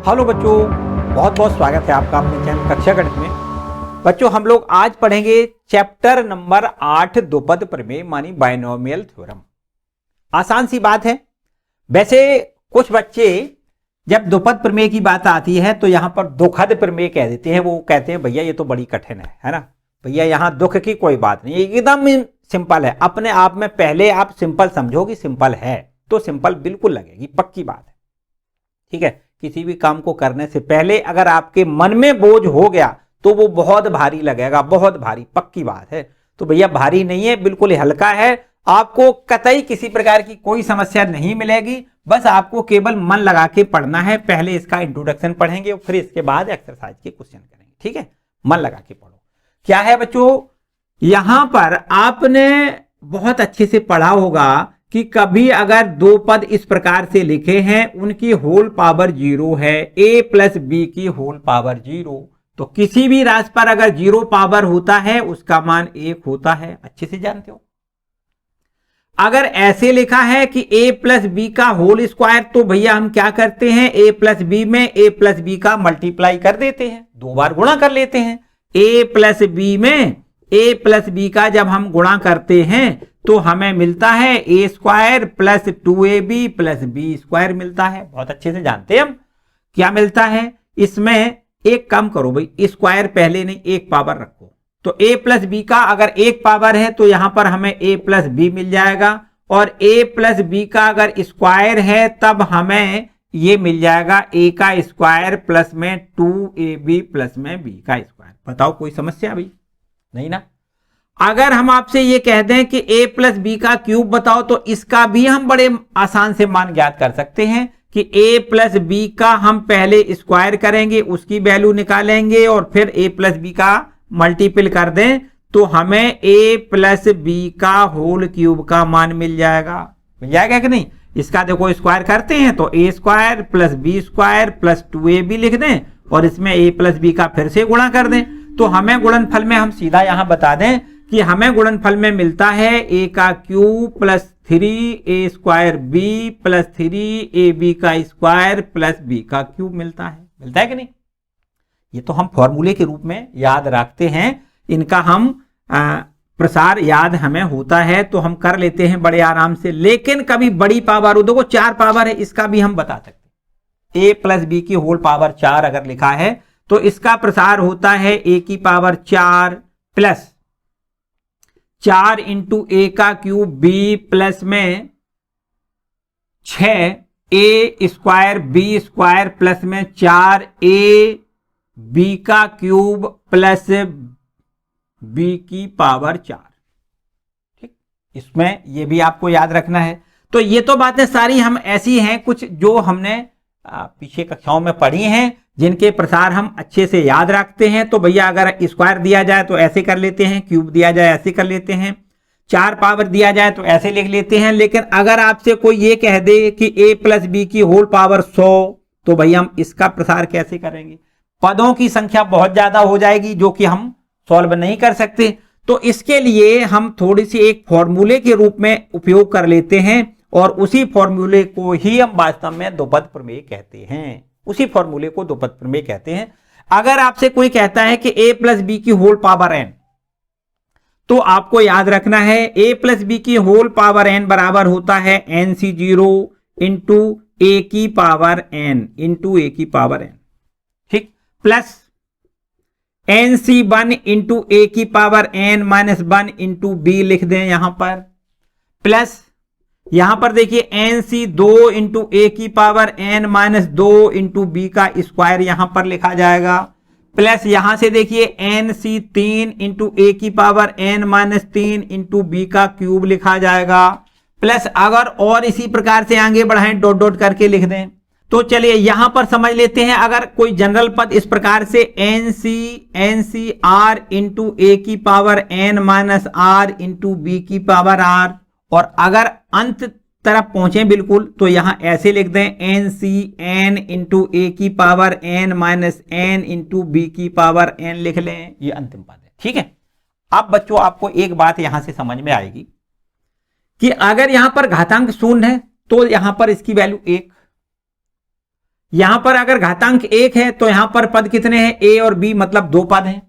Hello बच्चों, बहुत बहुत स्वागत है आपका अपने चैनल कक्षा गणित में। बच्चों हम लोग आज पढ़ेंगे चैप्टर नंबर 8 द्विपद प्रमेय मानी बायनोमियल थ्योरम। आसान सी बात है। वैसे कुछ बच्चे जब द्विपद प्रमेय की बात आती है तो यहां पर दुखद प्रमेय कह देते हैं। वो कहते हैं भैया ये तो बड़ी कठिन है ना भैया, यहां दुख की कोई बात नहीं, एकदम सिंपल है। अपने आप में पहले आप सिंपल समझो कि सिंपल है तो सिंपल बिल्कुल लगेगी, पक्की बात है। ठीक है, किसी भी काम को करने से पहले अगर आपके मन में बोझ हो गया तो वो बहुत भारी लगेगा, बहुत भारी, पक्की बात है। तो भैया भारी नहीं है, बिल्कुल हल्का है। आपको कतई किसी प्रकार की कोई समस्या नहीं मिलेगी। बस आपको केवल मन लगा के पढ़ना है। पहले इसका इंट्रोडक्शन पढ़ेंगे और फिर इसके बाद एक्सरसाइज के क्वेश्चन करेंगे। ठीक है, मन लगा के पढ़ो। क्या है बच्चों, यहां पर आपने बहुत अच्छे से पढ़ा होगा कि कभी अगर दो पद इस प्रकार से लिखे हैं, उनकी होल पावर 0 है, a प्लस बी की होल पावर 0, तो किसी भी राशि पर अगर 0 पावर होता है उसका मान 1 होता है। अच्छे से जानते हो। अगर ऐसे लिखा है कि a प्लस बी का होल स्क्वायर, तो भैया हम क्या करते हैं, a प्लस बी में a प्लस बी का मल्टीप्लाई कर देते हैं, 2 बार गुणा कर लेते हैं। a प्लस बी में a प्लस बी का जब हम गुणा करते हैं तो हमें मिलता है a square plus 2ab plus B square मिलता है। बहुत अच्छे से जानते हैं हम क्या मिलता है। इसमें एक कम करो भाई, स्क्वायर पहले नहीं, एक पावर रखो। तो a प्लस बी का अगर एक पावर है तो यहां पर हमें a प्लस बी मिल जाएगा, और a प्लस बी का अगर स्क्वायर है तब हमें ये मिल जाएगा a का स्क्वायर प्लस में 2ab प्लस में b का स्क्वायर। बताओ कोई समस्या भाई? नहीं ना। अगर हम आपसे ये कह दें कि a प्लस बी का क्यूब बताओ, तो इसका भी हम बड़े आसान से मान ज्ञात कर सकते हैं कि a प्लस बी का हम पहले स्क्वायर करेंगे, उसकी वैल्यू निकालेंगे और फिर a प्लस बी का मल्टीपल कर दें तो हमें a प्लस बी का होल क्यूब का मान मिल जाएगा। मिल जाएगा कि नहीं? इसका देखो स्क्वायर करते हैं तो a square plus B square plus 2ab लिख दें और इसमें a प्लस बी का फिर से गुणा कर दें, तो हमें गुणनफल में हम सीधा यहां बता दें कि हमें गुणनफल में मिलता है a का cube plus 3a square b plus 3ab का स्क्वायर प्लस b का क्यूब मिलता है। मिलता है कि नहीं? ये तो हम फॉर्मूले के रूप में याद रखते हैं, इनका हम प्रसार याद हमें होता है तो हम कर लेते हैं बड़े आराम से। लेकिन कभी बड़ी पावर हो, देखो 4 पावर है, इसका भी हम बता सकते हैं। a प्लस बी की होल पावर 4 अगर लिखा है तो इसका प्रसार होता है a की पावर 4 प्लस 4 इंटू ए का क्यूब b प्लस में 6 a square b square plus में 4a b का क्यूब प्लस b की पावर 4। ठीक, इसमें ये भी आपको याद रखना है। तो ये तो बातें सारी हम ऐसी हैं कुछ जो हमने पीछे कक्षाओं में पढ़ी हैं, जिनके प्रसार हम अच्छे से याद रखते हैं। तो भैया अगर स्क्वायर दिया जाए तो ऐसे कर लेते हैं, क्यूब दिया जाए ऐसे कर लेते हैं, 4 पावर दिया जाए तो ऐसे लिख लेते हैं। लेकिन अगर आपसे कोई ये कह दे कि a प्लस बी की होल पावर 100, तो भैया हम इसका प्रसार कैसे करेंगे? पदों की संख्या बहुत ज्यादा हो जाएगी जो कि हम सॉल्व नहीं कर सकते। तो इसके लिए हम थोड़ी सी एक फॉर्मूले के रूप में उपयोग कर लेते हैं और उसी फॉर्मूले को ही हम वास्तव में द्विपद प्रमेय कहते हैं। उसी फॉर्मूले को द्विपद प्रमेय कहते हैं। अगर आपसे कोई कहता है कि a प्लस बी की होल पावर n, तो आपको याद रखना है a प्लस बी की होल पावर n बराबर होता है nc0 इंटू a की पावर n इंटू a की पावर n। ठीक, प्लस nc1 इंटू a की power n minus 1 into b लिख दें यहां पर, प्लस यहां पर देखिए nc2 इंटू ए की power n minus 2 into B का स्क्वायर यहां पर लिखा जाएगा, प्लस यहां से देखिए nc3 इंटू ए की power n minus 3 into B का क्यूब लिखा जाएगा, प्लस अगर और इसी प्रकार से आगे बढ़ाएं डॉट डॉट करके लिख दें। तो चलिए यहां पर समझ लेते हैं, अगर कोई जनरल पद इस प्रकार से nc r इंटू ए की power n minus r into B की पावर r, और अगर अंत तरफ पहुंचे बिल्कुल तो यहां ऐसे लिख दें nc n इंटू ए की power n minus n into B की पावर n लिख लें। ये अंतिम पद है। ठीक है, अब बच्चों आपको एक बात यहां से समझ में आएगी कि अगर यहां पर घातांक 0 है तो यहां पर इसकी वैल्यू 1, यहां पर अगर घातांक 1 है तो यहां पर पद कितने हैं, a और b मतलब 2 पद हैं।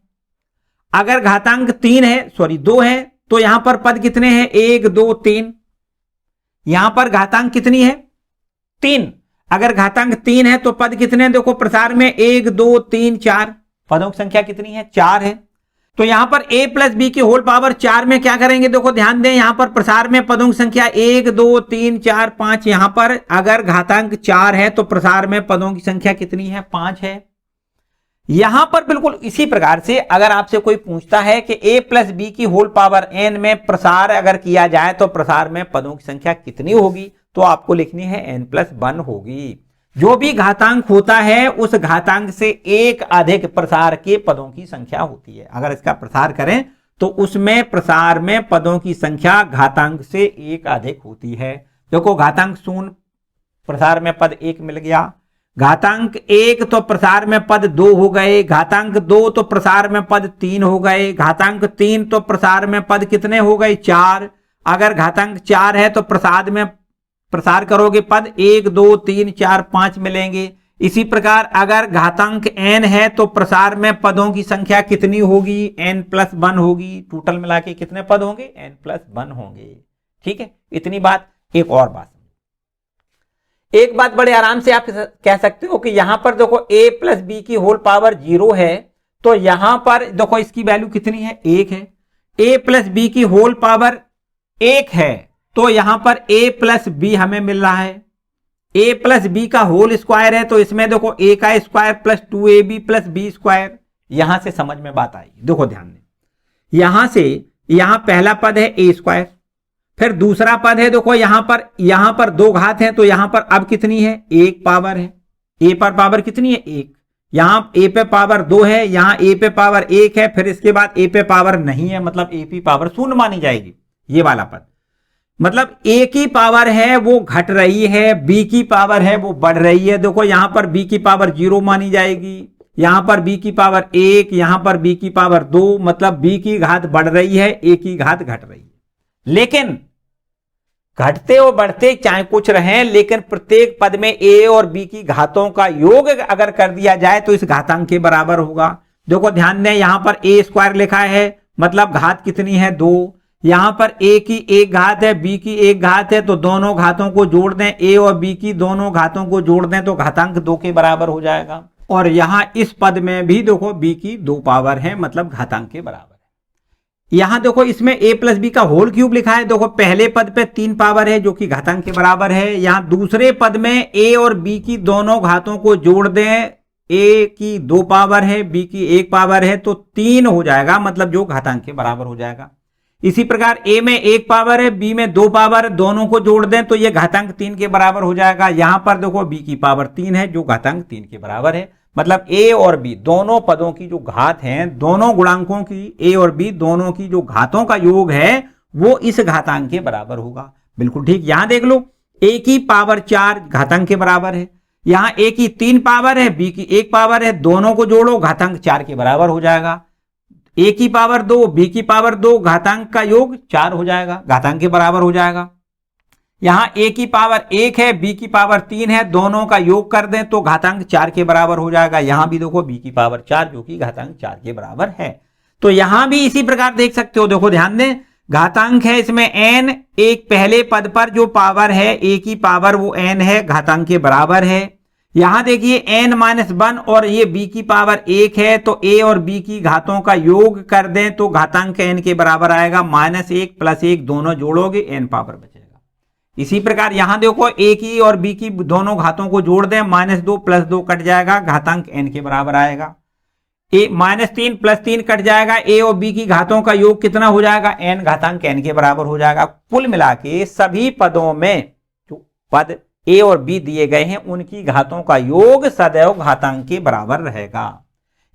अगर घातांक 2 है तो यहां पर पद कितने हैं, 1 2 3। यहां पर घातांक कितनी है, 3। अगर घातांक 3 है तो पद कितने हैं, देखो प्रसार में 1 2 3 4, पदों की संख्या कितनी है, 4 है। तो यहां पर a प्लस बी की होल पावर 4 में क्या करेंगे, देखो ध्यान दें, यहां पर प्रसार में पदों की संख्या 1 2 3 4 5। यहां पर अगर घातांक 4 है तो प्रसार में पदों की संख्या कितनी है, 5 है। यहां पर बिल्कुल इसी प्रकार से अगर आपसे कोई पूछता है कि a प्लस बी की होल पावर n में प्रसार अगर किया जाए तो प्रसार में पदों की संख्या कितनी होगी, तो आपको लिखनी है n प्लस 1 होगी। जो भी घातांक होता है उस घातांक से एक अधिक प्रसार के पदों की संख्या होती है। अगर इसका प्रसार करें तो उसमें प्रसार में पदों की संख्या घातांक से एक अधिक होती है। देखो घातांक 0 प्रसार में पद 1 मिल गया, घातांक 1 तो प्रसार में पद 2 हो गए, घातांक 2 तो प्रसार में पद 3 हो गए, घातांक 3 तो प्रसार में पद कितने हो गए, 4। अगर घातांक 4 है तो प्रसाद में प्रसार करोगे पद 1 2 3 4 5 मिलेंगे। इसी प्रकार अगर घातांक n है तो प्रसार में पदों की संख्या कितनी होगी, n प्लस 1 होगी। टोटल मिला के कितने पद होंगे, n प्लस 1 होंगे। ठीक है, इतनी बात। एक और बात, एक बात बड़े आराम से आप कह सकते हो कि यहां पर देखो a प्लस बी की होल पावर 0 है तो यहां पर देखो इसकी वैल्यू कितनी है, 1 है। a प्लस बी की होल पावर 1 है तो यहां पर a प्लस बी हमें मिल रहा है। a प्लस बी का होल स्क्वायर है तो इसमें देखो a का square plus 2ab plus B square. यहां से समझ में बात आई, देखो ध्यान दें, यहां से यहां पहला पद है a स्क्वायर, फिर दूसरा पद है देखो यहां पर 2 घात है तो यहां पर अब कितनी है, 1 पावर है। a पर पावर कितनी है, 1। यहां a पे पावर 2 है, यहां a पे पावर 1 है, फिर इसके बाद a पे पावर नहीं है, मतलब a की पावर 0 मानी जाएगी। ये वाला पद मतलब a की पावर है वो घट रही है, b की पावर है वो बढ़ रही है। देखो यहां पर b की पावर 0 मानी जाएगी, यहां पर b की पावर 1, यहां पर b की पावर 2, मतलब b की घात बढ़ रही है, a की घात घट रही है। लेकिन घटते और बढ़ते चाहे कुछ रहे, लेकिन प्रत्येक पद में a और b की घातों का योग अगर कर दिया जाए तो इस घातांक के बराबर होगा। देखो ध्यान दें, यहां पर a स्क्वायर लिखा है मतलब घात कितनी है, 2। यहां पर a की 1 घात है, b की 1 घात है, तो दोनों घातों को जोड़ दें, a और b की दोनों घातों को जोड़ दें तो घातांक 2 के बराबर हो जाएगा। और यहां इस पद में भी देखो b की 2 पावर है मतलब घातांक के बराबर है। यहां देखो इसमें a प्लस बी का होल क्यूब लिखा है, देखो पहले पद पे 3 पावर है जो कि घातांक के बराबर है। यहां दूसरे पद में a और b की दोनों घातों को जोड़ दें, a की 2 पावर है, b की 1 पावर है, तो 3 हो जाएगा, मतलब जो घातांक के बराबर हो जाएगा। इसी प्रकार a में 1 पावर है, b में 2 पावर, दोनों को जोड़ दें तो ये घातांक 3 के बराबर हो जाएगा। यहां पर देखो b की पावर 3 है जो घातांक 3 के बराबर है, मतलब a और b दोनों पदों की जो घात हैं, दोनों गुणांकों की a और b दोनों की जो घातों का योग है वो इस घातांक के बराबर होगा। बिल्कुल ठीक। यहां देख लो a की पावर 4 घातांक के बराबर है, यहां a की 3 पावर है, b की 1 पावर है, दोनों को जोड़ो घातांक 4 के बराबर हो जाएगा। a की पावर 2, b की पावर 2, घातांक का योग 4 हो जाएगा, घातांक के बराबर हो जाएगा। यहां a की पावर 1 है, b की पावर 3 है, दोनों का योग कर दें तो घातांक 4 के बराबर हो जाएगा। यहां भी देखो b की पावर 4 जो कि घातांक 4 के बराबर है। तो यहां भी इसी प्रकार देख सकते हो, देखो ध्यान दें, घातांक है इसमें n, एक पहले पद पर जो पावर है a की पावर वो n है, घातांक के बराबर है। यहां देखिए n-1 और ये b की पावर 1 है, तो a और b की घातों का योग कर दें तो घातांक n के बराबर आएगा। -1 + 1 दोनों जोड़ोगे n पावर बचेगा। इसी प्रकार यहां देखो a की और b की दोनों घातों को जोड़ दें, -2 + 2 कट जाएगा, घातांक n के बराबर आएगा। -3 + 3 कट जाएगा, a और b की घातों का योग कितना हो जाएगा, n, घातांक n के बराबर हो जाएगा। कुल मिला के सभी पदों में जो पद a और b दिए गए हैं उनकी घातों का योग सदैव घातांक के बराबर रहेगा।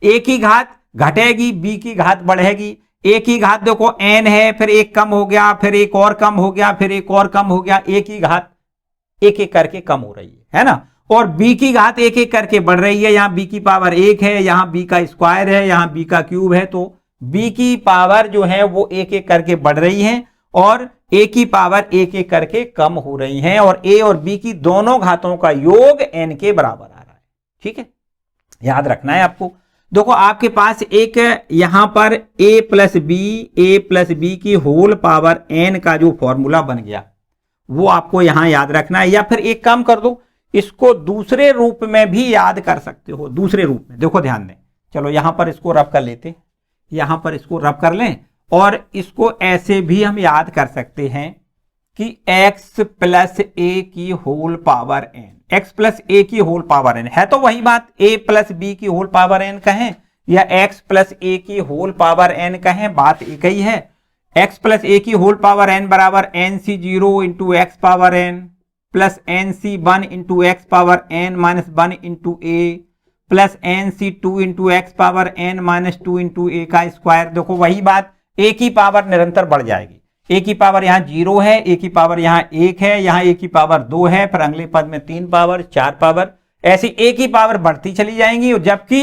a की घात घटेगी, b की घात बढ़ेगी। a की घात देखो n है, फिर एक कम हो गया, फिर एक और कम हो गया, फिर एक और कम हो गया, a की घात एक एक करके कम हो रही है ना। और b की घात एक एक करके बढ़ रही है, यहां b की पावर 1 है, यहां b का स्क्वायर है, यहां b का क्यूब है, तो b की पावर जो है वो एक एक करके बढ़ रही है और a की पावर एक एक करके कम हो रही है। और a और b की दोनों घातों का योग n के बराबर आ रहा है। ठीक है, याद रखना है आपको। देखो आपके पास एक यहां पर a प्लस बी की होल पावर n का जो फॉर्मूला बन गया वो आपको यहां याद रखना है, या फिर एक काम कर दो, इसको दूसरे रूप में भी याद कर सकते हो। दूसरे रूप में देखो ध्यान दें, चलो यहां पर इसको रब कर लेते, यहां पर इसको रब कर लें, और इसको ऐसे भी हम याद कर सकते हैं कि x प्लस ए की whole power n, x plus a की होल पावर n है तो वही बात, a प्लस बी की होल पावर n कहें या x प्लस ए की होल पावर n कहें, बात एक ही है। x प्लस ए की होल पावर n बराबर nc0 into x power n plus nc1 into x power n minus 1 into a plus nc2 into x power n minus 2 into a का square. देखो वही बात, ए की पावर निरंतर बढ़ जाएगी, ए की पावर यहाँ 0 है, ए की पावर यहाँ 1 है, यहाँ ए की पावर 2 है, फिर अगले पद में 3 पावर 4 पावर, ऐसी ए की पावर बढ़ती चली जाएंगी, जबकि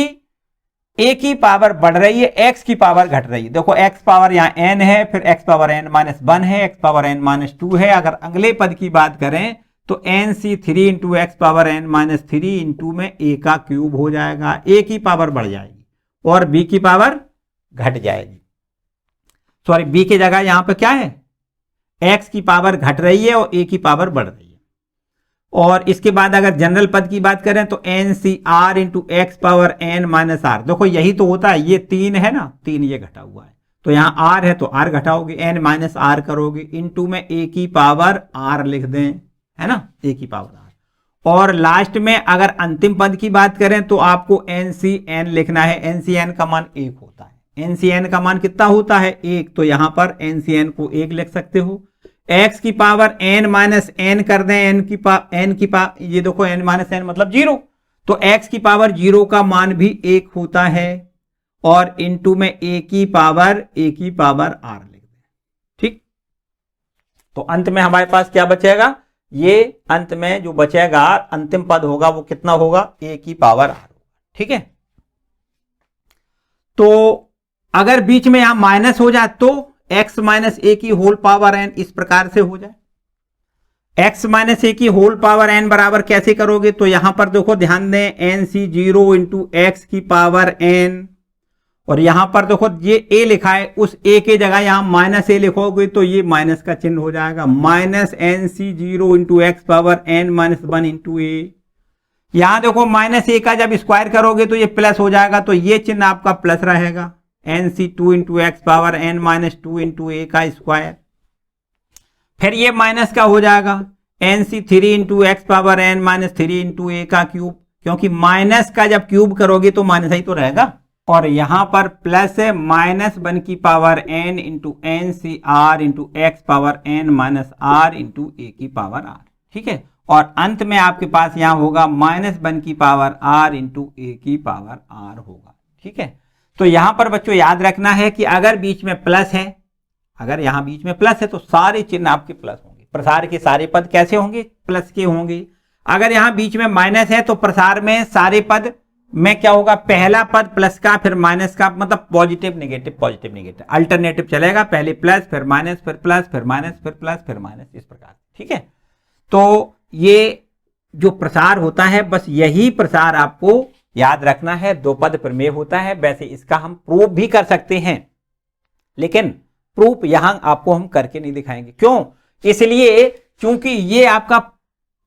ए की पावर बढ़ रही है, एक्स की पावर घट रही है। देखो एक्स पावर यहाँ n है, फिर एक्स पावर n माइनस 1 है, एक्स पावर n माइनस 2 है। अगर अगले पद की बात करें तो nc3 into x power n minus 3 into में a का क्यूब हो जाएगा, a की पावर बढ़ जाएगी और b की पावर घट जाएगी। सॉरी, b की जगह यहां पर क्या है, x की पावर घट रही है और a की पावर बढ़ रही है। और इसके बाद अगर जनरल पद की बात करें तो NCR into x power n minus R, देखो यही तो होता है, ये 3 है ना, 3 ये घटा हुआ है, तो यहाँ r है तो r घटाओगे, n माइनस आर करोगे, इंटू में a की पावर r लिख दें, है ना, a की पावर r। और लास्ट में अगर अंतिम पद की बात करें तो आपको NCN लिखना है, NCN का मान 1 होता है, NCN का मान कितना होता है 1, तो यहां पर NCN को 1 लिख सकते हो। x की पावर n माइनस n कर दें, ये देखो n माइनस n मतलब 0, तो x की पावर 0 का मान भी 1 होता है, और इंटू में a की पावर r लिख दें। ठीक, तो अंत में हमारे पास क्या बचेगा, ये अंत में जो बचेगा अंतिम पद होगा वो कितना होगा, a की पावर r होगा। ठीक है, तो अगर बीच में यहां माइनस हो जाए तो x माइनस ए की होल पावर n इस प्रकार से हो जाए। x माइनस ए की होल पावर n बराबर कैसे करोगे, तो यहां पर देखो ध्यान दें, nc0 इंटू एक्स की पावर n, और यहां पर देखो ये a लिखा है, उस a के जगह यहां माइनस a लिखोगे तो ये माइनस का चिन्ह हो जाएगा, minus nc0 into x power n minus 1 into a. यहां देखो माइनस a का जब स्क्वायर करोगे तो ये प्लस हो जाएगा, तो ये चिन्ह आपका प्लस रहेगा, nc2 into x power n minus 2 into a का स्क्वायर। फिर ये माइनस का हो जाएगा nc3 into x power n minus 3 into a का क्यूब, क्योंकि माइनस का जब क्यूब करोगे तो माइनस ही तो रहेगा। और यहां पर प्लस है माइनस 1 की power n into ncr into x power n minus r into ए की पावर r। ठीक है, और अंत में आपके पास यहां होगा माइनस 1 की पावर r इंटू ए की पावर r होगा। ठीक है, तो यहां पर बच्चों याद रखना है कि अगर बीच में प्लस है, अगर यहां बीच में प्लस है तो सारे चिन्ह आपके प्लस होंगे, प्रसार के सारे पद कैसे होंगे, प्लस के होंगे। अगर यहां बीच में माइनस है तो प्रसार में सारे पद में क्या होगा, पहला पद प्लस का फिर माइनस का, मतलब positive negative positive negative alternative चलेगा, पहले प्लस फिर माइनस फिर प्लस फिर माइनस फिर प्लस फिर माइनस, इस प्रकार। ठीक है, तो ये जो प्रसार होता है बस यही प्रसार आपको याद रखना है, दो पद प्रमेय होता है। वैसे इसका हम प्रूफ भी कर सकते हैं, लेकिन प्रूफ यहां आपको हम करके नहीं दिखाएंगे। क्यों, इसलिए क्योंकि ये आपका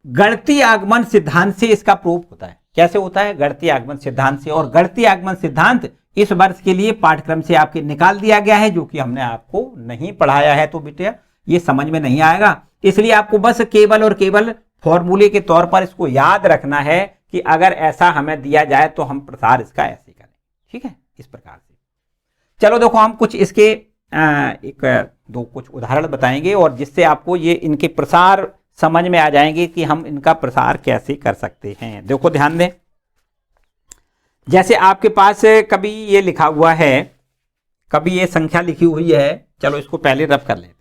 गणितीय आगमन सिद्धांत से इसका प्रूफ होता है। कैसे होता है, गणितीय आगमन सिद्धांत से, और गणितीय आगमन सिद्धांत इस वर्ष के लिए पाठ्यक्रम से आपके निकाल दिया गया है, जो कि हमने आपको नहीं पढ़ाया है, तो बेटा ये समझ में नहीं आएगा। इसलिए आपको बस केवल और केवल फॉर्मूले के तौर पर इसको याद रखना है कि अगर ऐसा हमें दिया जाए तो हम प्रसार इसका ऐसे करें। ठीक है, इस प्रकार से। चलो देखो हम कुछ इसके कुछ उदाहरण बताएंगे, और जिससे आपको ये इनके प्रसार समझ में आ जाएंगे कि हम इनका प्रसार कैसे कर सकते हैं। देखो ध्यान दें, जैसे आपके पास कभी ये लिखा हुआ है, कभी ये संख्या लिखी हुई है, चलो इसको पहले रब कर लेते हैं।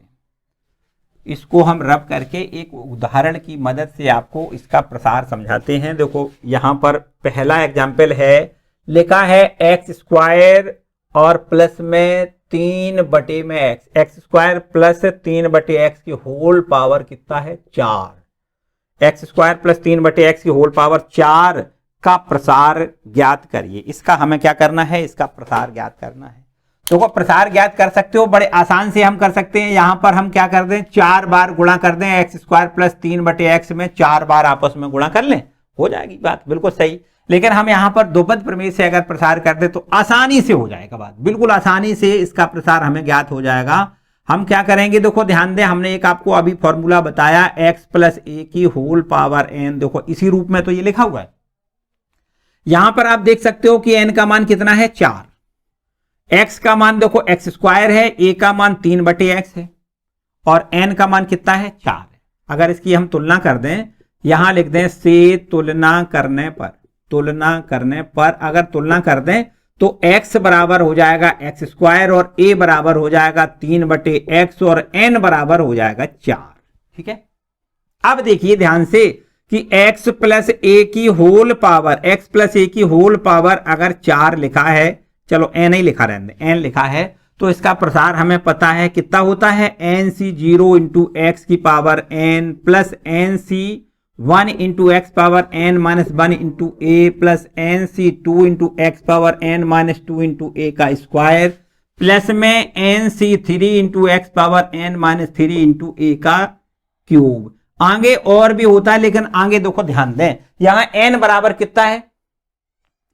इसको हम रब करके एक उदाहरण की मदद से आपको इसका प्रसार समझाते हैं। देखो यहां पर पहला एग्जाम्पल है, लिखा है एक्स स्क्वायर और प्लस में 3 बटे में एक्स स्क्वायर प्लस 3 बटे एक्स की होल पावर कितना है 4। एक्स स्क्वायर प्लस 3 बटे एक्स की होल पावर 4 का प्रसार ज्ञात करिए। इसका हमें क्या करना है, इसका प्रसार ज्ञात करना है। तो प्रसार ज्ञात कर सकते हो, बड़े आसान से हम कर सकते हैं। यहां पर हम क्या कर दें, 4 बार गुणा कर दें, एक्स स्क्वायर प्लस 3/x में 4 बार आपस में गुणा कर लें, हो जाएगी बात बिल्कुल सही। लेकिन हम यहां पर द्विपद प्रमेय से अगर प्रसार कर दे तो आसानी से हो जाएगा बात, बिल्कुल आसानी से इसका प्रसार हमें ज्ञात हो जाएगा। हम क्या करेंगे, देखो ध्यान दें, हमने एक आपको अभी फॉर्मूला बताया x प्लस ए की होल पावर n, देखो इसी रूप में तो ये लिखा हुआ है। यहां पर आप देख सकते हो कि n का मान कितना है, 4, x का मान देखो x स्क्वायर है, a का मान 3/x है और n का मान कितना है, 4 है। अगर इसकी हम तुलना कर दें, यहां लिख दें से तुलना करने पर अगर तुलना कर दें तो x बराबर हो जाएगा x स्क्वायर और a बराबर हो जाएगा 3/x और n बराबर हो जाएगा 4। ठीक है, अब देखिए ध्यान से कि x प्लस ए की होल पावर अगर 4 लिखा है, चलो n ही लिखा रहने, n लिखा है, तो इसका प्रसार हमें पता है कितना होता है, nc0 इंटू एक्स की power n plus nc1 into x power n minus 1 into a plus nc2 into x power n minus 2 into a का स्क्वायर प्लस में nc3 into x power n minus 3 into a का cube. आगे और भी होता है, लेकिन आगे देखो ध्यान दें, यहां n बराबर कितना है,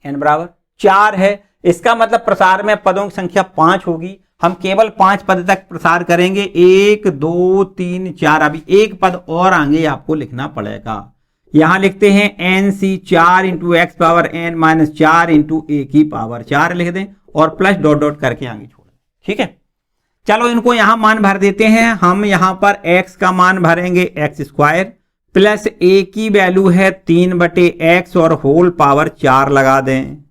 n बराबर 4 है। इसका मतलब प्रसार में पदों की संख्या 5 होगी। हम केवल 5 पद तक प्रसार करेंगे, 1 2 3 4। अभी एक पद और आगे आपको लिखना पड़ेगा। यहां लिखते हैं nc4 into x power n minus 4 into ए की पावर 4 लिख दें और प्लस डॉट डॉट करके आगे छोड़ दें। ठीक है, चलो इनको यहां मान भर देते हैं। हम यहां पर x का मान भरेंगे x स्क्वायर प्लस a की वैल्यू है 3/x और होल पावर 4 लगा दें।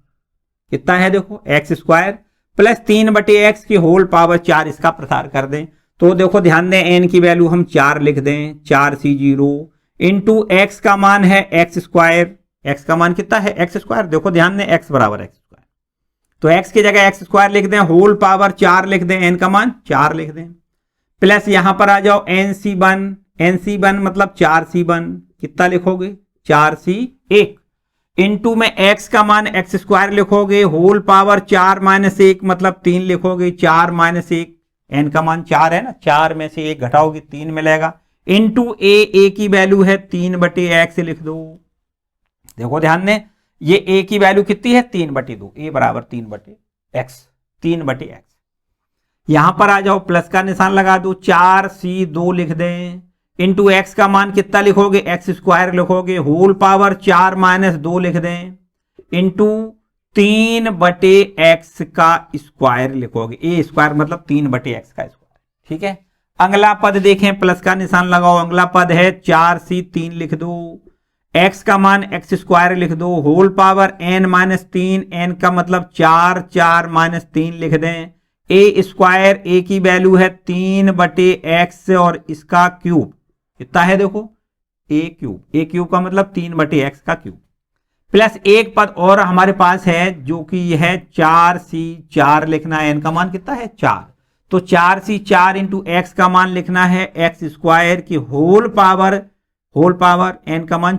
कितना है देखो, एक्स स्क्वायर प्लस 3/x की होल पावर 4, इसका प्रसार कर दें। तो देखो ध्यान दें, n की वैल्यू हम 4 लिख दें, 4c0 इंटू एक्स का मान है एक्स स्क्वायर, एक्स का मान कितना है, एक्स स्क्वायर। देखो ध्यान दें, x बराबर एक्स स्क्वायर, तो x की जगह एक्स स्क्वायर लिख दें, होल पावर 4 लिख दें, n का मान 4 लिख दें, प्लस यहां पर आ जाओ nc1 मतलब 4c1, कितना लिखोगे, 4c1 इंटू में x का मान एक्स स्क्वायर लिखोगे, होल पावर 4 माइनस 1 मतलब 3 लिखोगे, 4 माइनस 1, n का मान 4 है ना, 4 में से 1 घटाओगे 3 मिलेगा, इंटू a की वैल्यू है 3/x लिख दो। देखो ध्यान दें, ये a की वैल्यू कितनी है, 3/2, a बराबर 3/x। यहां पर आ जाओ, प्लस का निशान लगा दो, 4c2 लिख दें, इंटू एक्स का मान कितना लिखोगे, एक्स स्क्वायर लिखोगे, होल पावर 4 माइनस 2 लिख दें, इंटू 3/x का स्क्वायर लिखोगे, ए स्क्वायर मतलब 3/x का स्क्वायर। ठीक है, अगला पद देखें, प्लस का निशान लगाओ, अगला पद है 4c3 लिख दो, x का मान एक्स स्क्वायर लिख दो, whole power n minus 3, n का मतलब 4 माइनस 3 लिख दें, ए स्क्वायर, ए की वैल्यू है 3/x और इसका क्यूब कितना है देखो, ए क्यूब का मतलब 3/x का क्यूब, प्लस एक पद और हमारे पास है जो कि यह है 4c4 लिखना है, n का मान कितना है 4, तो 4c4 इंटू एक्स का मान लिखना है एक्स स्क्वायर की होल पावर n का मान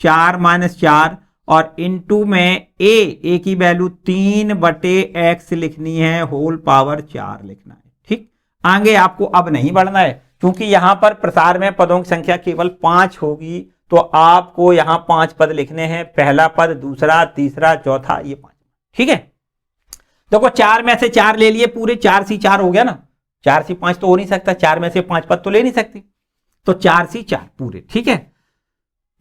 4 माइनस 4 और इंटू में ए की वैल्यू 3/x लिखनी है, होल पावर 4 लिखना है। ठीक, आगे आपको अब नहीं बढ़ना है क्योंकि यहां पर प्रसार में पदों की संख्या केवल 5 होगी, तो आपको यहां 5 पद लिखने हैं, पहला पद, दूसरा, तीसरा, चौथा, ये 5। ठीक है, देखो 4 में से 4 ले लिए पूरे, 4c4 हो गया ना, 4c5 तो हो नहीं सकता, 4 में से 5 पद तो ले नहीं सकते, तो 4c4 पूरे। ठीक है,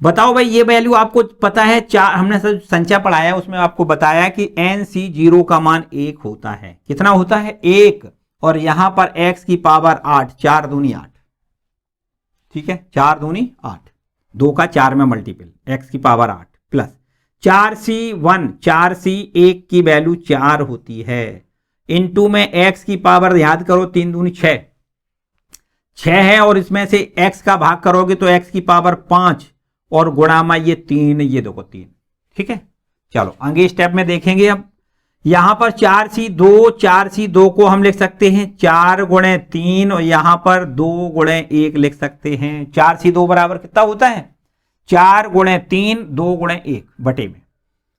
बताओ भाई, ये वैल्यू आपको पता है, 4 हमने संख्या पढ़ाया उसमें आपको बताया कि nc0 का मान 1 होता है, कितना होता है 1, और यहां पर x की पावर 8, 4 दूनी 8। ठीक है, 4 दूनी 8, 2 का 4 में मल्टीपल, x की पावर 8 प्लस 4c1 की वैल्यू 4 होती है, इंटू में x की पावर याद करो 3 दूनी 6 है, और इसमें से x का भाग करोगे तो x की पावर 5 और गुणा में ये 3, ये देखो 3। ठीक है, चलो आगे स्टेप में देखेंगे। अब यहां पर 4c2 को हम लिख सकते हैं 4 गुणे 3 और यहां पर 2 गुणे 1 लिख सकते हैं। 4c2 बराबर कितना होता है, 4 गुणे 3 2 गुणे 1 बटे में।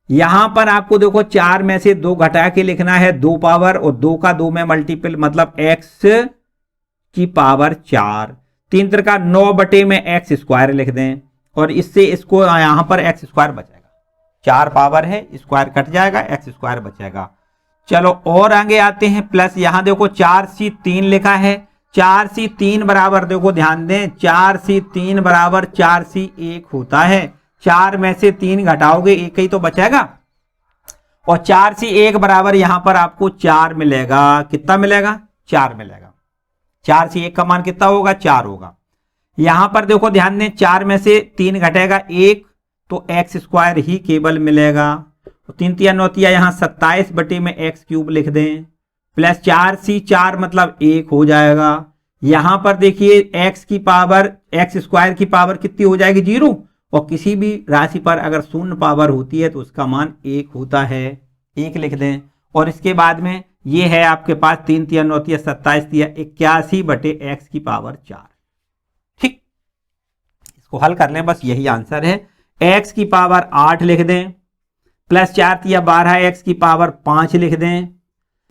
यहां पर आपको देखो 4 में से 2 घटा के लिखना है 2 पावर, और 2 का 2 में मल्टीपल मतलब x की पावर 4। 3 त्रिका 9 बटे में x स्क्वायर लिख दें, और इससे इसको यहां पर x स्क्वायर बचेगा, 4 पावर है, स्क्वायर कट जाएगा, x स्क्वायर बचेगा। चलो और आगे आते हैं, प्लस यहां देखो 4c3 लिखा है, 4c3 बराबर देखो ध्यान दें 4c3 बराबर 4c1 होता है। 4 में से 3 घटाओगे 1 ही तो बचेगा, और 4c1 बराबर यहां पर आपको 4 मिलेगा। कितना मिलेगा? 4 मिलेगा। 4c1 का मान कितना होगा? 4 होगा। यहां पर देखो ध्यान दें 4 में से 3 घटेगा 1, तो एक्स स्क्वायर ही केवल मिलेगा। तो 3 तिया 9 तिया यहां 27 बटे में एक्स क्यूब लिख दें, प्लस 4c4 मतलब 1 हो जाएगा। यहां पर देखिए x की पावर एक्स स्क्वायर की पावर कितनी हो जाएगी? 0, और किसी भी राशि पर अगर शून्य पावर होती है तो उसका मान 1 होता है, 1 लिख दें। और इसके बाद में ये है आपके पास 3 तिया 9 तिया 27 तिया 81 बटे एक्स की पावर 4। ठीक, इसको हल कर लें, बस यही आंसर है। x की पावर 8 लिख दें, प्लस 4 तिया 12 एक्स की पावर 5 लिख दें,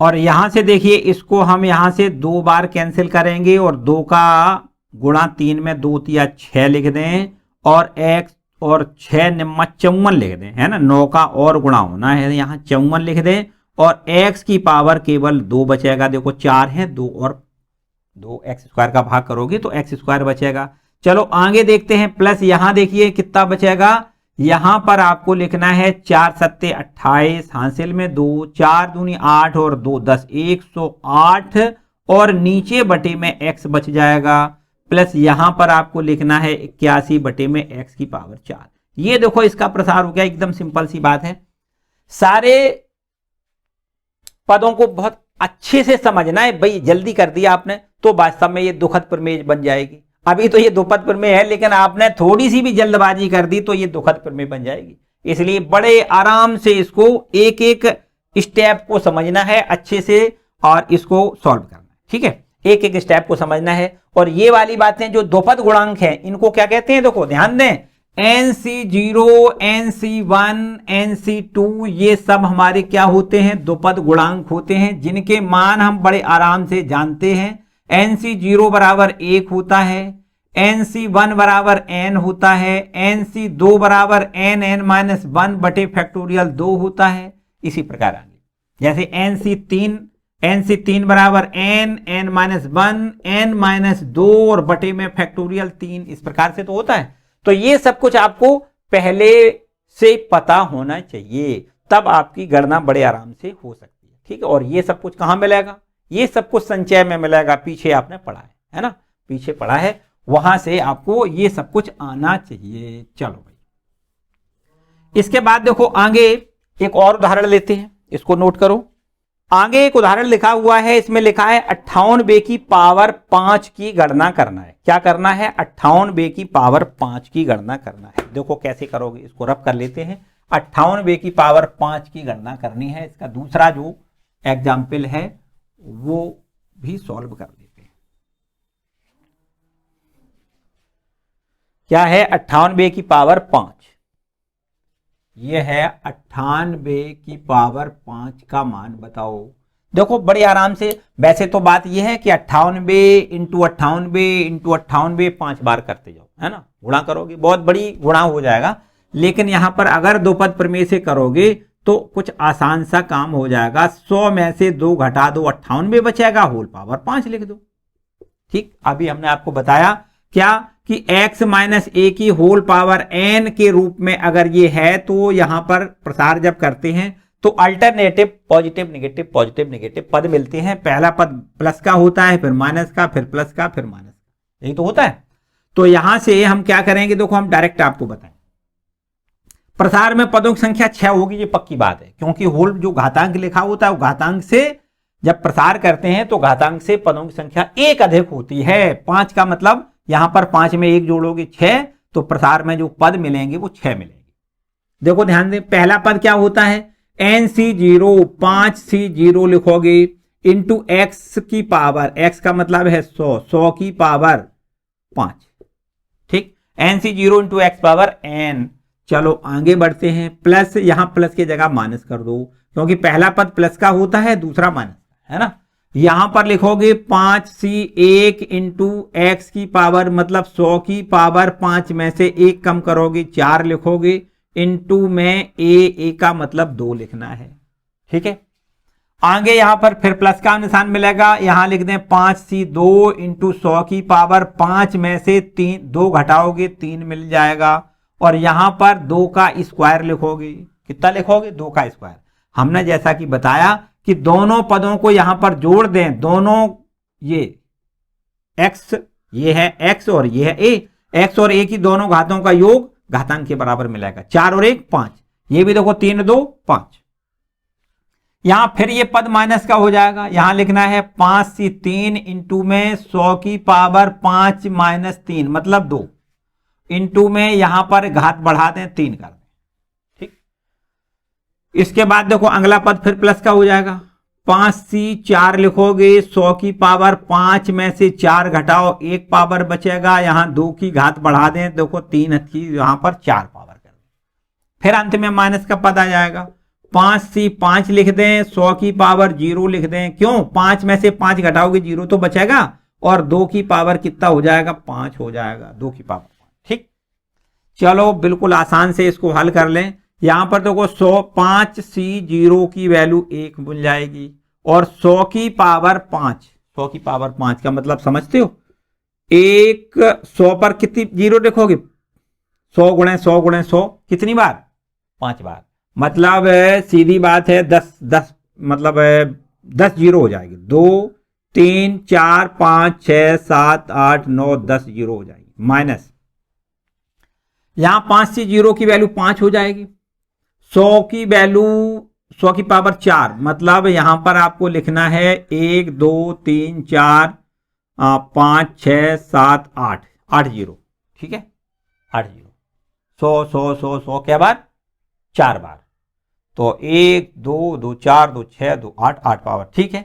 और यहां से देखिए इसको हम यहां से 2 बार कैंसिल करेंगे, और 2 का गुणा 3 में 2 तिया 6 लिख दें, और x और 6 निम्मा 54 लिख दें, है ना, 9 का और गुणा होना है, यहां 54 लिख दें, और x की पावर केवल 2 बचेगा। देखो 4 है, 2 और 2 एक्स स्क्वायर का भाग करोगे तो एक्स स्क्वायर बचेगा। चलो आगे देखते हैं, प्लस यहां देखिए कितना बचेगा, यहां पर आपको लिखना है 4 सत्ते 28, हासिल में 2, 4 दूनी 8 और 2 10, 108, और नीचे बटे में x बच जाएगा, प्लस यहां पर आपको लिखना है 81 बटे में x की पावर 4। ये देखो इसका प्रसार हो गया, एकदम सिंपल सी बात है। सारे पदों को बहुत अच्छे से समझना है भाई, जल्दी कर दिया आपने तो वास्तव में ये दुखद प्रमेय बन जाएगी। अभी तो ये दुखद प्रमेय है, लेकिन आपने थोड़ी सी भी जल्दबाजी कर दी तो ये दुखद प्रमेय बन जाएगी। इसलिए बड़े आराम से इसको एक एक स्टेप को समझना है अच्छे से, और इसको सॉल्व करना है। ठीक है, एक एक स्टेप को समझना है। और ये वाली बातें जो द्विपद गुणांक हैं इनको क्या कहते हैं? देखो ध्यान दें, NC0, NC1, NC2 ये सब हमारे क्या होते हैं? द्विपद गुणांक होते हैं, जिनके मान हम बड़े आराम से जानते हैं। NC0 बराबर 1 होता है, NC1 बराबर n होता है, NC2 बराबर n(n-1) बटे फैक्टोरियल 2 होता है। इसी प्रकार आगे जैसे NC3 बराबर n(n-1) n-2 और बटे में फैक्टोरियल 3, इस प्रकार से तो होता है। तो ये सब कुछ आपको पहले से पता होना चाहिए, तब आपकी गणना बड़े आराम से हो सकती है। ठीक है, और ये सब कुछ कहां मिलेगा? ये सब कुछ संचय में मिलेगा, पीछे आपने पढ़ा है ना, पीछे पढ़ा है, वहां से आपको ये सब कुछ आना चाहिए। चलो भाई, इसके बाद देखो आगे एक और उदाहरण लेते हैं, इसको नोट करो। आगे एक उदाहरण लिखा हुआ है, इसमें लिखा है 58 की पावर 5 की गणना करना है। क्या करना है? 58 की पावर 5 की गणना करना है। देखो कैसे करोगे, इसको रफ कर लेते हैं। 58 की पावर 5 की गणना करनी है, इसका दूसरा जो एग्जाम्पल है वो भी सॉल्व कर लेते हैं। क्या है? 58 की पावर 5, ये है 98 की पावर 5 का मान बताओ। देखो बड़े आराम से, वैसे तो बात यह है कि 98 इंटू 98 5 बार करते जाओ, है ना, गुणा करोगे बहुत बड़ी गुणा हो जाएगा। लेकिन यहां पर अगर द्विपद प्रमेय से करोगे तो कुछ आसान सा काम हो जाएगा। 100 में से 2 घटा दो, 98 बचेगा, होल पावर 5 लिख दो। ठीक, अभी हमने आपको बताया क्या कि x माइनस ए की होल पावर n के रूप में अगर ये है, तो यहां पर प्रसार जब करते हैं तो अल्टरनेटिव पॉजिटिव नेगेटिव पद मिलते हैं। पहला पद प्लस का होता है, फिर माइनस का, फिर प्लस का, फिर माइनस का, यही तो होता है। तो यहां से हम क्या करेंगे, देखो हम डायरेक्ट आपको बताएं, प्रसार में पदों की संख्या 6 होगी, ये पक्की बात है, क्योंकि होल जो घातांक लिखा होता है वो घातांक से जब प्रसार करते हैं तो घातांक से पदों की संख्या 1 अधिक होती है। 5 का मतलब यहां पर 5 में 1 जोड़ोगे 6, तो प्रसार में जो पद मिलेंगे वो 6 मिलेंगे। देखो ध्यान दें, पहला पद क्या होता है? NC0 5C0 लिखोगे इंटू x की पावर, x का मतलब है 100 की पावर 5। ठीक, NC0 into x power n, चलो आगे बढ़ते हैं। प्लस, यहां प्लस की जगह माइनस कर दो, क्योंकि पहला पद प्लस का होता है, दूसरा माइनस का, है ना। यहां पर लिखोगे 5c 1 इंटू एक्स की पावर, मतलब 100 की पावर 5 में से 1 कम करोगे 4 लिखोगे, इंटू में ए का मतलब 2 लिखना है, ठीक है। आगे यहां पर फिर प्लस का निशान मिलेगा, यहां लिख दें 5c 2 इंटू 100 की पावर 5 में से 2 घटाओगे 3 मिल जाएगा, और यहां पर 2 का स्क्वायर लिखोगे। कितना लिखोगे? 2 का स्क्वायर। हमने जैसा कि बताया कि दोनों पदों को यहां पर जोड़ दें, दोनों, ये x, ये है x और ये है a, x और a की दोनों घातों का योग घातांक के बराबर मिलेगा। 4 और 1 5, ये भी देखो 3 2 5। यहां फिर ये पद माइनस का हो जाएगा, यहां लिखना है 5c 3 इंटू में 100 की पावर 5 माइनस 3 मतलब 2, इंटू में यहां पर घात बढ़ा दें 3 कर दें, ठीक। इसके बाद देखो अगला पद फिर प्लस का हो जाएगा, 5c 4 लिखोगे, 100 की पावर 5 में से 4 घटाओ 1 पावर बचेगा, यहां 2 की घात बढ़ा दें, देखो 3 की यहां पर 4 पावर कर दें। फिर अंत में माइनस का पद आ जाएगा, 5c 5 लिख दें, 100 की पावर 0 लिख दें, क्यों? 5 में से 5 घटाओगे 0 तो बचेगा, और 2 की पावर कितना हो जाएगा? 5 हो जाएगा, 2 की पावर 5, ठीक। चलो बिल्कुल आसान से इसको हल कर लें। यहां पर देखो 5c 0 की वैल्यू 1 मिल जाएगी, और 100 की पावर 5, 100 की पावर 5 का मतलब समझते हो? 100 पर कितनी 0 लिखोगे? 100 गुणे 100 गुणे 100 कितनी बार? 5 बार, मतलब सीधी बात है 10 मतलब 10 जीरो हो जाएगी। 2 3 4 5 6 7 8 9 10 जीरो हो जाएगी। माइनस यहां 5 से 0 की वैल्यू 5 हो जाएगी, 100 की वैल्यू 100 की पावर 4, मतलब यहां पर आपको लिखना है 1 2 3 4 5 6 7 8 8 जीरो, ठीक है। 8 जीरो, 100 100 100 100 क्या बार? 4 बार, तो 1 2 2 4 2 6 2 8 8 पावर, ठीक है।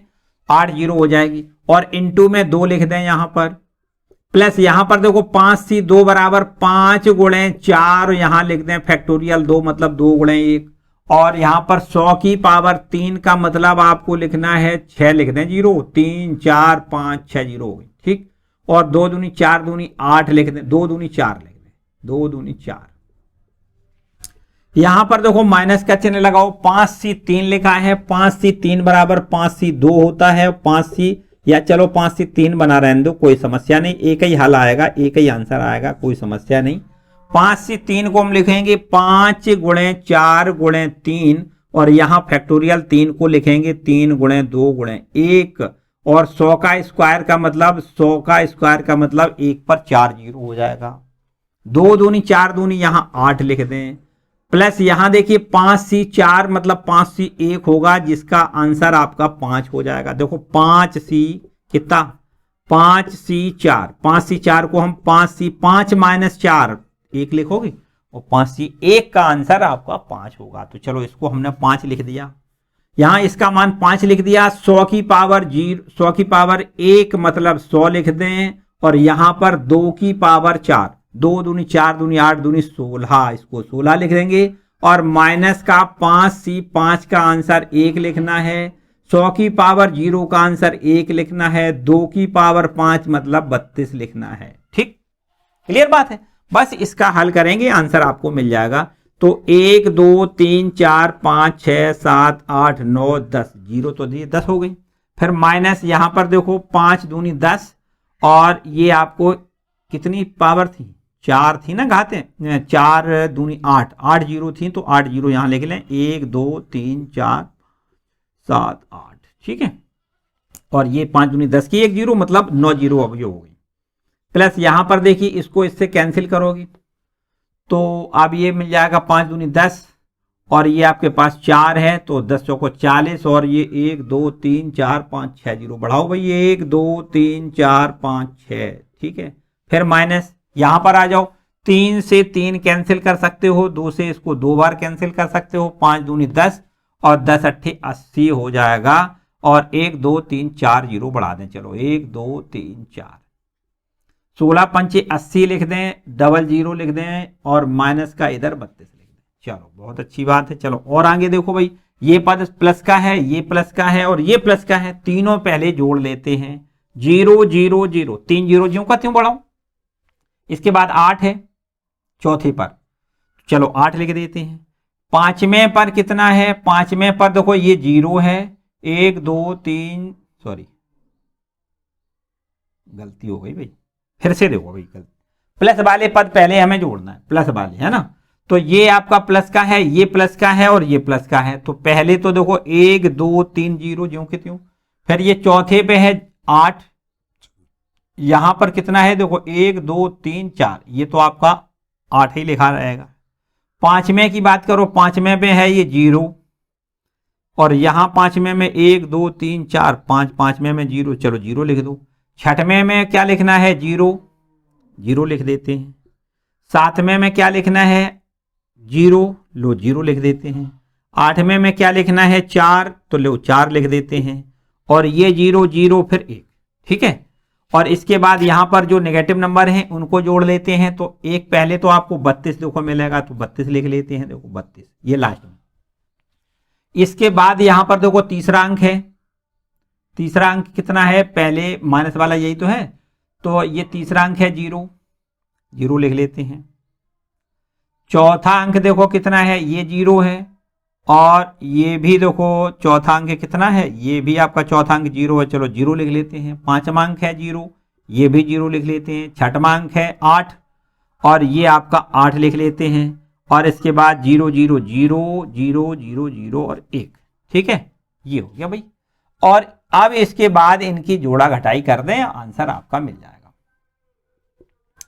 8 जीरो हो जाएगी, और इंटू में 2 लिख दें यहां पर, प्लस यहां पर देखो 5 सी 2 बराबर 5 गुणे 4, यहां लिख दें फैक्टोरियल 2 मतलब 2 गुणे 1, और यहां पर 100 की पावर 3 का मतलब आपको लिखना है 6 लिख दें, 0 3 4 5 6 जीरो हो गई, ठीक। और 2 दूनी 4 दूनी 8 लिख दें, 2 दूनी 4 लिख दें, 2 दूनी 4। यहां पर देखो माइनस का चिन्ह लगाओ, 5c 3 लिखा है, 5c 3 बराबर 5c 2 होता है, 5c या चलो 5c 3 बना रहने दो, कोई समस्या नहीं, एक ही हल आएगा, एक ही आंसर आएगा, कोई समस्या नहीं। 5c 3 को हम लिखेंगे 5 गुणे 4 गुणे 3, और यहां फैक्टोरियल 3 को लिखेंगे 3 गुणे 2 गुणे 1, और 100 का स्क्वायर का मतलब 100 का स्क्वायर का मतलब 1 पर 4 जीरो हो जाएगा। 2 दूनी 4 दूनी यहां 8 लिख दें, प्लस यहां देखिए 5c 4 मतलब 5c 1 होगा, जिसका आंसर आपका 5 हो जाएगा। देखो 5c कितना? 5c 4, 5c 4 को हम 5c 5 माइनस 4 1 लिखोगे, और 5c 1 का आंसर आपका 5 होगा। तो चलो इसको हमने 5 लिख दिया, यहां इसका मान 5 लिख दिया। 100 की पावर 100 की पावर 1 मतलब 100 लिख दें, और यहां पर 2 की पावर 4, 2 दूनी 4 दूनी 8 दूनी 16, इसको 16 लिख देंगे, और माइनस का 5c 5 का आंसर 1 लिखना है, 100 की पावर 0 का आंसर 1 लिखना है, 2 की पावर 5 मतलब 32 लिखना है, ठीक। क्लियर बात है? बस इसका हल करेंगे, आंसर आपको मिल जाएगा। तो 1 2 3 4 5 6 7 8 9 10 जीरो तो दिए 10 हो गई। फिर माइनस यहां पर देखो 5 दूनी 10, और ये आपको कितनी पावर थी? 4 थी ना घातें, 4 दूनी 8, 8 जीरो थी, तो 8 जीरो यहां लिख लें, 1 2 3 4 7 8, ठीक है। और ये 5 दूनी 10 की 1 जीरो मतलब 9 जीरो अब ये हो गई। प्लस यहां पर देखिए इसको इससे कैंसिल करोगी, तो अब ये मिल जाएगा 5 दूनी 10, और ये आपके पास 4 है, तो 10 चौको 40, और ये 1 2 3 4 5 6 जीरो बढ़ाओ भाई, 1 2 3 4 5 6, ठीक है। फिर माइनस यहां पर आ जाओ, 3 से 3 कैंसिल कर सकते हो, 2 से इसको 2 बार कैंसिल कर सकते हो, 5 दूनी 10, और 10 अट्ठे 80 हो जाएगा, और 1 2 3 4 जीरो बढ़ा दें, चलो 1 2 3 4, 16 पंचे 80 लिख दें, डबल जीरो लिख दें, और माइनस का इधर 32 लिख दें। चलो बहुत अच्छी बात है। चलो और आगे देखो भाई, ये पद प्लस का है, ये प्लस का है और ये प्लस का है, तीनों पहले जोड़ लेते हैं। 0 0 0, 3 0 ज्यों का त्यों बढ़ाओ। इसके बाद 8 है चौथे पर, चलो 8 लिख देते हैं। पांचवें पर कितना है, पांचवें पर देखो ये 0 है, 1 2 3, सॉरी गलती हो गई भाई, फिर से देखो भाई गलती, प्लस वाले पद पहले हमें जोड़ना है, प्लस वाले है ना। तो ये आपका प्लस का है, ये प्लस का है और ये प्लस का है। तो पहले तो देखो 1 2 3 0 ज्यों के त्यों। फिर ये चौथे पे है 8, यहां पर कितना है देखो 1 2 3 4, ये तो आपका 8 ही लिखा रहेगा। पांचवें की बात करो, पांचवें पे है ये 0 और यहां पांचवें में 1 2 3 4 5, पांचवें में 0, चलो 0 लिख दो। छठवें में क्या लिखना है 0, 0 लिख देते हैं। सातवें में क्या लिखना है 0, लो 0 लिख देते हैं। आठवें में क्या लिखना है 4, तो लो 4 लिख देते हैं। और ये 0 0 फिर 1, ठीक है। और इसके बाद यहां पर जो नेगेटिव नंबर हैं उनको जोड़ लेते हैं। तो एक पहले तो आपको 32 देखो मिलेगा, तो 32 लिख लेते हैं, देखो 32 ये लास्ट में। इसके बाद यहां पर देखो तीसरा अंक है, तीसरा अंक कितना है, पहले माइनस वाला यही तो है, तो ये तीसरा अंक है 0, 0 लिख लेते हैं। चौथा अंक देखो कितना है, ये 0 है और ये भी देखो चौथा अंक कितना है, ये भी आपका चौथा अंक 0 है, चलो 0 लिख लेते हैं। पांचवा अंक है 0, ये भी 0 लिख लेते हैं। छठवां अंक है 8 और ये आपका 8 लिख लेते हैं। और इसके बाद 0 0 0 0 0 0 और 1, ठीक है, ये हो गया भाई। और अब इसके बाद इनकी जोड़ा घटाई कर दें, आंसर आपका मिल जाएगा।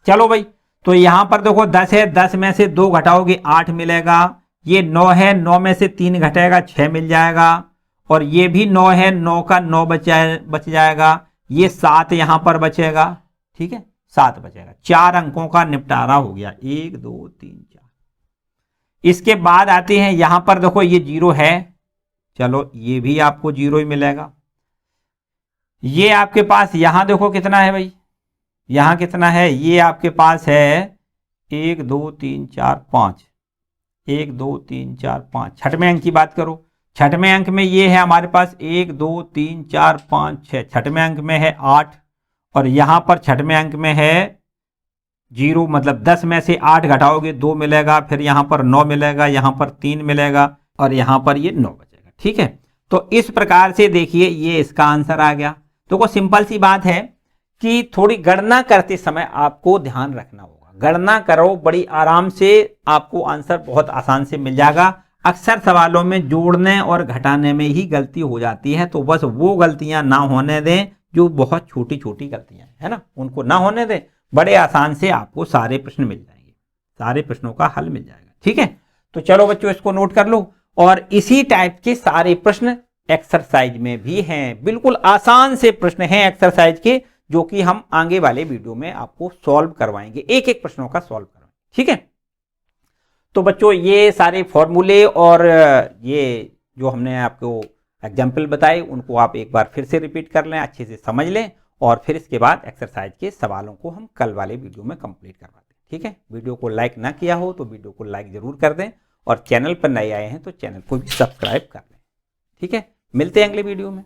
चलो भाई, तो यहां पर देखो 10 है, 10 में से 2 घटाओगे 8 मिलेगा। ये 9 है, 9 में से 3 घटेगा 6 मिल जाएगा। और ये भी 9 है, 9 का 9 बच जाएगा। ये 7 यहां पर बचेगा, ठीक है, 7 बचेगा। 4 अंकों का निपटारा हो गया, 1 2 3 4। इसके बाद आते हैं यहां पर देखो ये 0 है, चलो ये भी आपको 0 ही मिलेगा। ये आपके पास यहां देखो कितना है भाई, यहां कितना है, ये आपके पास है 1 2 3 4 5, 1 2 3 4 5। छठवें अंक की बात करो, छठवें अंक में ये है हमारे पास 1 2 3 4 5 6, छठवें अंक में है 8 और यहां पर छठवें अंक में है 0, मतलब 10 में से 8 घटाओगे 2 मिलेगा, फिर यहां पर 9 मिलेगा, यहां पर 3 मिलेगा और यहां पर ये 9 बचेगा, ठीक है। तो इस प्रकार से देखिए ये इसका आंसर आ गया। तो सिंपल सी बात है कि थोड़ी गणना करते समय आपको ध्यान रखना होगा, गणना करो बड़ी आराम से, आपको आंसर बहुत आसान से मिल जाएगा। अक्सर सवालों में जोड़ने और घटाने में ही गलती हो जाती है, तो बस वो गलतियां ना होने दें जो बहुत छोटी छोटी गलतियां है ना, उनको ना होने दें। बड़े आसान से आपको सारे प्रश्न मिल जाएंगे, सारे प्रश्नों का हल मिल जाएगा, ठीक है। तो चलो बच्चों इसको नोट कर लो। और इसी टाइप के सारे प्रश्न एक्सरसाइज में भी हैं, बिल्कुल आसान से प्रश्न हैं एक्सरसाइज के, जो कि हम आगे वाले वीडियो में आपको सॉल्व करवाएंगे, एक एक प्रश्नों का सॉल्व करवाएंगे, ठीक है। तो बच्चों ये सारे फॉर्मूले और ये जो हमने आपको एग्जाम्पल बताए उनको आप एक बार फिर से रिपीट कर लें, अच्छे से समझ लें और फिर इसके बाद एक्सरसाइज के सवालों को हम कल वाले वीडियो में कंप्लीट करवाते हैं, ठीक है। वीडियो को लाइक ना किया हो तो वीडियो को लाइक जरूर कर दें और चैनल पर नए आए हैं तो चैनल को भी सब्सक्राइब कर लें, ठीक है। मिलते हैं अगले वीडियो में।